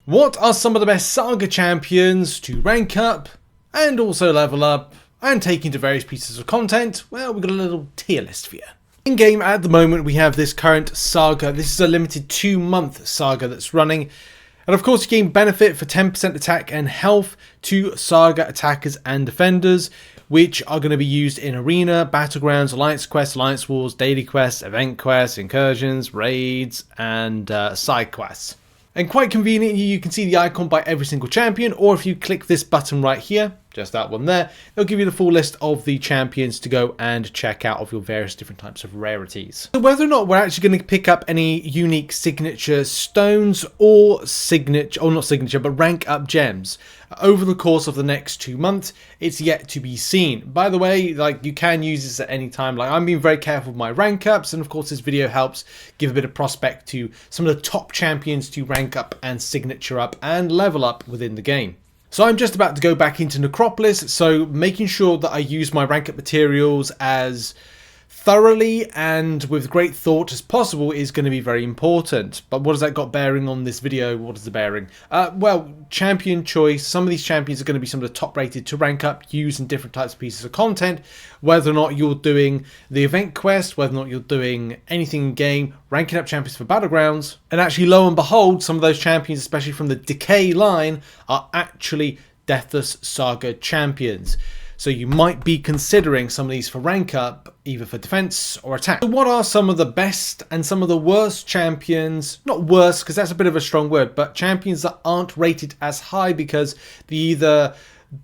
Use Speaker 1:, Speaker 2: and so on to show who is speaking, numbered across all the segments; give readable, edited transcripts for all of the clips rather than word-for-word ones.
Speaker 1: What are some of the best Saga champions to rank up and also level up and take into various pieces of content? Well, we've got a little tier list for you. In game at the moment we have this current Saga. This is a limited 2-month Saga that's running. And of course you gain benefit for 10% attack and health to Saga attackers and defenders, which are going to be used in Arena, Battlegrounds, Alliance Quests, Alliance Wars, Daily Quests, Event Quests, Incursions, Raids, and Side Quests. And quite conveniently, you can see the icon by every single champion, or if you click this button right here, just that one there, it'll give you the full list of the champions to go and check out of your various different types of rarities. So whether or not we're actually going to pick up any unique signature stones or rank up gems over the course of the next 2 months, it's yet to be seen. By the way, like, you can use this at any time. Like, I'm being very careful with my rank ups, and of course this video helps give a bit of prospect to some of the top champions to rank up and signature up and level up within the game. So I'm just about to go back into Necropolis, so making sure that I use my rank up materials as thoroughly and with great thought as possible is going to be very important. But what has that got bearing on this video? What is the bearing? Well, champion choice. Some of these champions are going to be some of the top rated to rank up, use in different types of pieces of content. Whether or not you're doing the event quest, whether or not you're doing anything in game, ranking up champions for Battlegrounds. And actually, lo and behold, some of those champions, especially from the Decay line, are actually Deathless Saga champions. So you might be considering some of these for rank up, either for defense or attack. So what are some of the best and some of the worst champions? Not worst, because that's a bit of a strong word, but champions that aren't rated as high because they either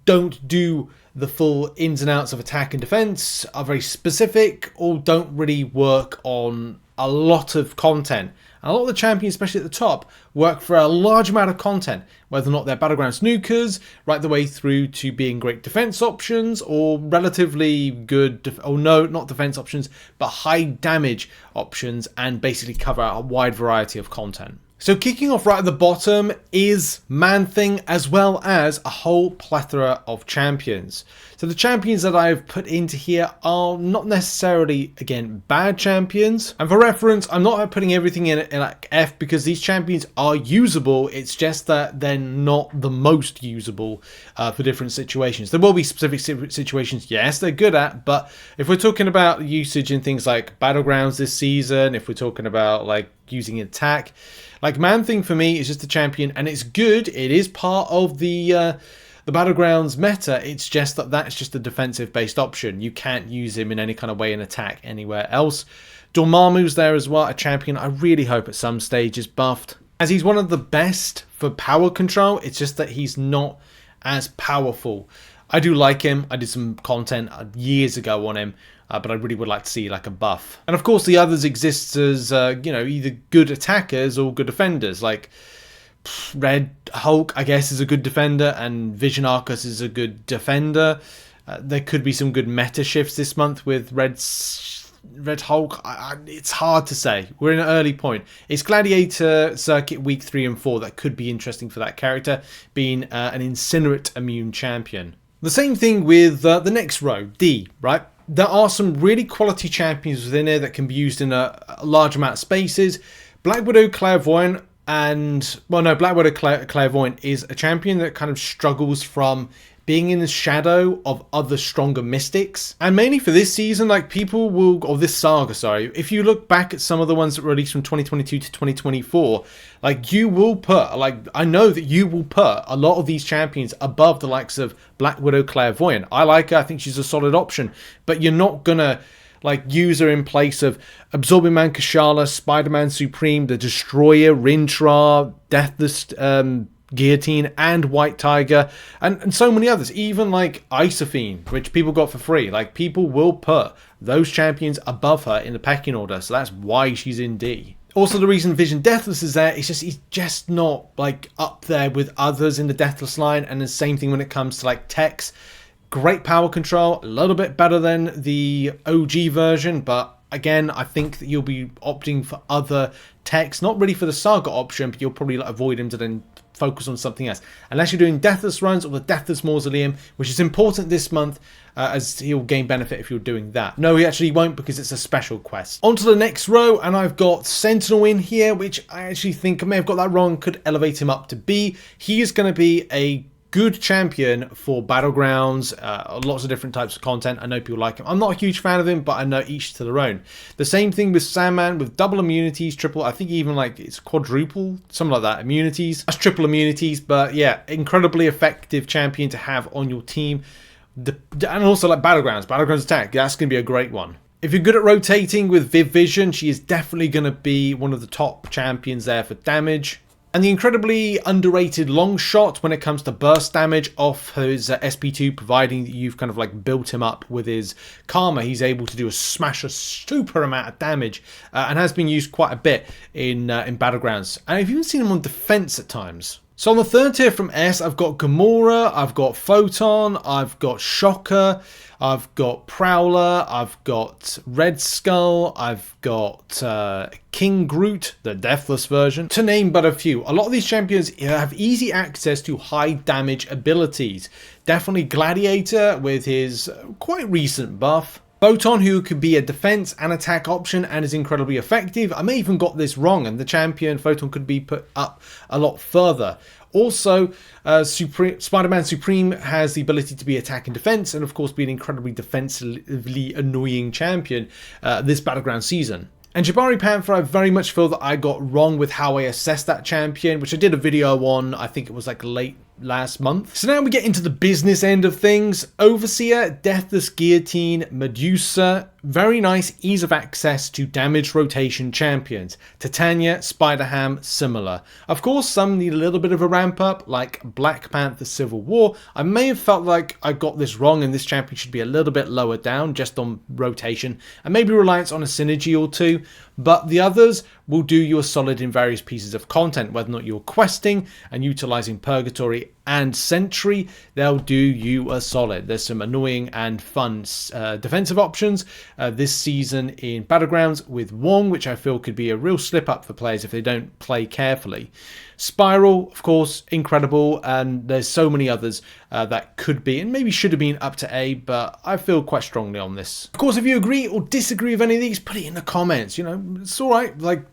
Speaker 1: don't do the full ins and outs of attack and defense, are very specific, or don't really work on a lot of content. And a lot of the champions, especially at the top, work for a large amount of content, whether or not they're Battleground snookers, right the way through to being great defense options, or relatively good, not defense options, but high damage options, and basically cover a wide variety of content. So kicking off right at the bottom is Man-Thing, as well as a whole plethora of champions. So the champions that I've put into here are not necessarily, again, bad champions. And for reference, I'm not putting everything in like F because these champions are usable. It's just that they're not the most usable for different situations. There will be specific situations, yes, they're good at, but if we're talking about usage in things like Battlegrounds this season, if we're talking about like using attack, like Man-Thing for me is just a champion, and it's good. It is part of the Battlegrounds meta. It's just that that's just a defensive based option. You can't use him in any kind of way in attack anywhere else. Dormammu's there as well, a champion I really hope at some stage is buffed, as he's one of the best for power control. It's just that he's not as powerful. I do like him. I did some content years ago on him. But I really would like to see like a buff. And of course the others exist as, either good attackers or good defenders. Like Red Hulk, I guess, is a good defender, and Vision Arcus is a good defender. There could be some good meta shifts this month with Red Hulk. It's hard to say. We're in an early point. It's Gladiator Circuit Week 3 and 4 that could be interesting for that character, being an Incinerate immune champion. The same thing with the next row, D, right? There are some really quality champions within there that can be used in a large amount of spaces. Black Widow Clairvoyant Black Widow Clairvoyant is a champion that kind of struggles from being in the shadow of other stronger mystics. And mainly for this season, like this saga, sorry, if you look back at some of the ones that were released from 2022 to 2024, like I know that you will put a lot of these champions above the likes of Black Widow Clairvoyant. I like her, I think she's a solid option, but you're not gonna use her in place of Absorbing Man Kashala, Spider-Man Supreme, the Destroyer, Rintrah, Deathless Guillotine, and White Tiger, and so many others, even like Isophene, which people got for free. Like, people will put those champions above her in the pecking order, so that's why she's in D. Also, the reason Vision Deathless is there is just he's just not like up there with others in the Deathless line, and the same thing when it comes to like Tex. Great power control, a little bit better than the OG version, but again, I think that you'll be opting for other techs, not really for the Saga option, but you'll probably avoid him to then focus on something else. Unless you're doing Deathless runs or the Deathless Mausoleum, which is important this month, as he'll gain benefit if you're doing that. No, he actually won't, because it's a special quest. On to the next row, and I've got Sentinel in here, which I actually think I may have got that wrong, could elevate him up to B. He is going to be a good champion for Battlegrounds, lots of different types of content. I know people like him. I'm not a huge fan of him, but I know each to their own. The same thing with Sandman, with double immunities, triple, I think even like it's quadruple, something like that, immunities. That's triple immunities, but yeah, incredibly effective champion to have on your team. And also like Battlegrounds attack, that's going to be a great one. If you're good at rotating with Viv Vision, she is definitely going to be one of the top champions there for damage. And the incredibly underrated long shot when it comes to burst damage off his SP2, providing that you've kind of like built him up with his Karma, he's able to smash a super amount of damage, and has been used quite a bit in Battlegrounds. And I've even seen him on defense at times. So on the third tier from S, I've got Gamora, I've got Photon, I've got Shocker, I've got Prowler, I've got Red Skull, I've got King Groot, the Deathless version, to name but a few. A lot of these champions have easy access to high damage abilities. Definitely Gladiator with his quite recent buff. Photon, who could be a defense and attack option and is incredibly effective. I may even got this wrong, and the champion Photon could be put up a lot further. Also, Spider-Man Supreme has the ability to be attack and defense, and of course be an incredibly defensively annoying champion this Battleground season. And Jabari Panther, I very much feel that I got wrong with how I assessed that champion, which I did a video on, I think it was like late last month. So now we get into the business end of things. Overseer, Deathless Guillotine, Medusa, very nice ease of access to damage rotation champions. Titania, Spider-Ham, similar. Of course, some need a little bit of a ramp up, like Black Panther Civil War. I may have felt like I got this wrong and this champion should be a little bit lower down, just on rotation, and maybe reliance on a synergy or two, but the others will do you a solid in various pieces of content, whether or not you're questing and utilizing Purgatory and Sentry, they'll do you a solid. There's some annoying and fun defensive options this season in Battlegrounds with Wong, which I feel could be a real slip up for players if they don't play carefully. Spiral, of course, incredible, and there's so many others that could be and maybe should have been up to A, but I feel quite strongly on this. Of course, if you agree or disagree with any of these, put it in the comments. You know, it's all right. Like,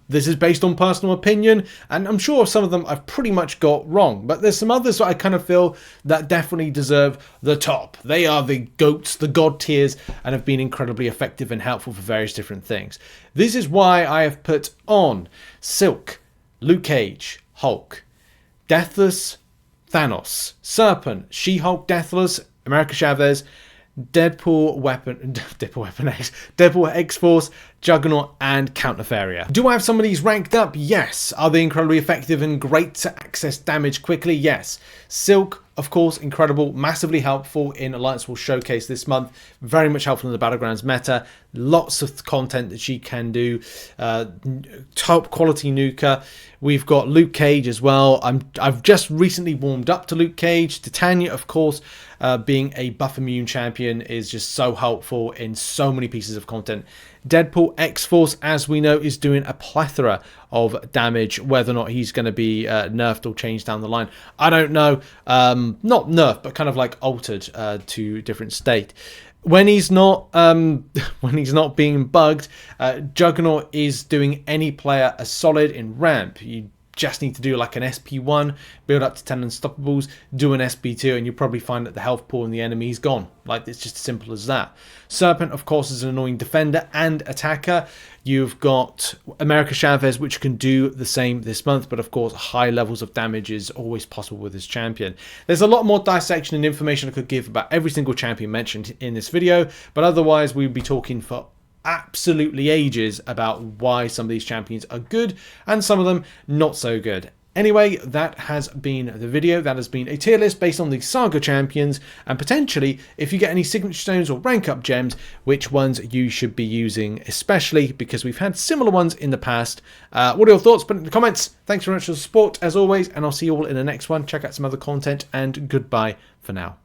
Speaker 1: this is based on personal opinion, and I'm sure some of them I've pretty much got wrong, but there's some others that I kind of feel that definitely deserve the top. They are the GOATs, the God tiers, and have been incredibly effective and helpful for various different things. This is why I have put on Silk, Luke Cage, Hulk, Deathless, Thanos, Serpent, She-Hulk, Deathless, America Chavez, Deadpool X-Force, Juggernaut, and Count Nefaria. Do I have some of these ranked up? Yes. Are they incredibly effective and great to access damage quickly? Yes. Silk, of course, incredible, massively helpful in Alliance War Showcase this month. Very much helpful in the Battlegrounds meta. Lots of content that she can do. Top quality nuker. We've got Luke Cage as well. I've just recently warmed up to Luke Cage. Titania, of course, being a buff immune champion is just so helpful in so many pieces of content. Deadpool X-Force, as we know, is doing a plethora of damage. Whether or not he's going to be nerfed or changed down the line, I don't know. Not nerfed, but kind of like altered to different state. When he's not being bugged, Juggernaut is doing any player a solid in ramp. You just need to do like an SP1, build up to 10 unstoppables, do an SP2, and you'll probably find that the health pool in the enemy is gone. Like, it's just as simple as that. Serpent, of course, is an annoying defender and attacker. You've got America Chavez, which can do the same this month, but of course, high levels of damage is always possible with this champion. There's a lot more dissection and information I could give about every single champion mentioned in this video, but otherwise, we'd be talking for absolutely ages about why some of these champions are good and some of them not so good. Anyway, that has been the video. That has been a tier list based on the Saga champions, and potentially, if you get any signature stones or rank up gems, which ones you should be using, especially because we've had similar ones in the past. What are your thoughts? Put it in the comments. Thanks very much for the support, as always, and I'll see you all in the next one. Check out some other content, and goodbye for now.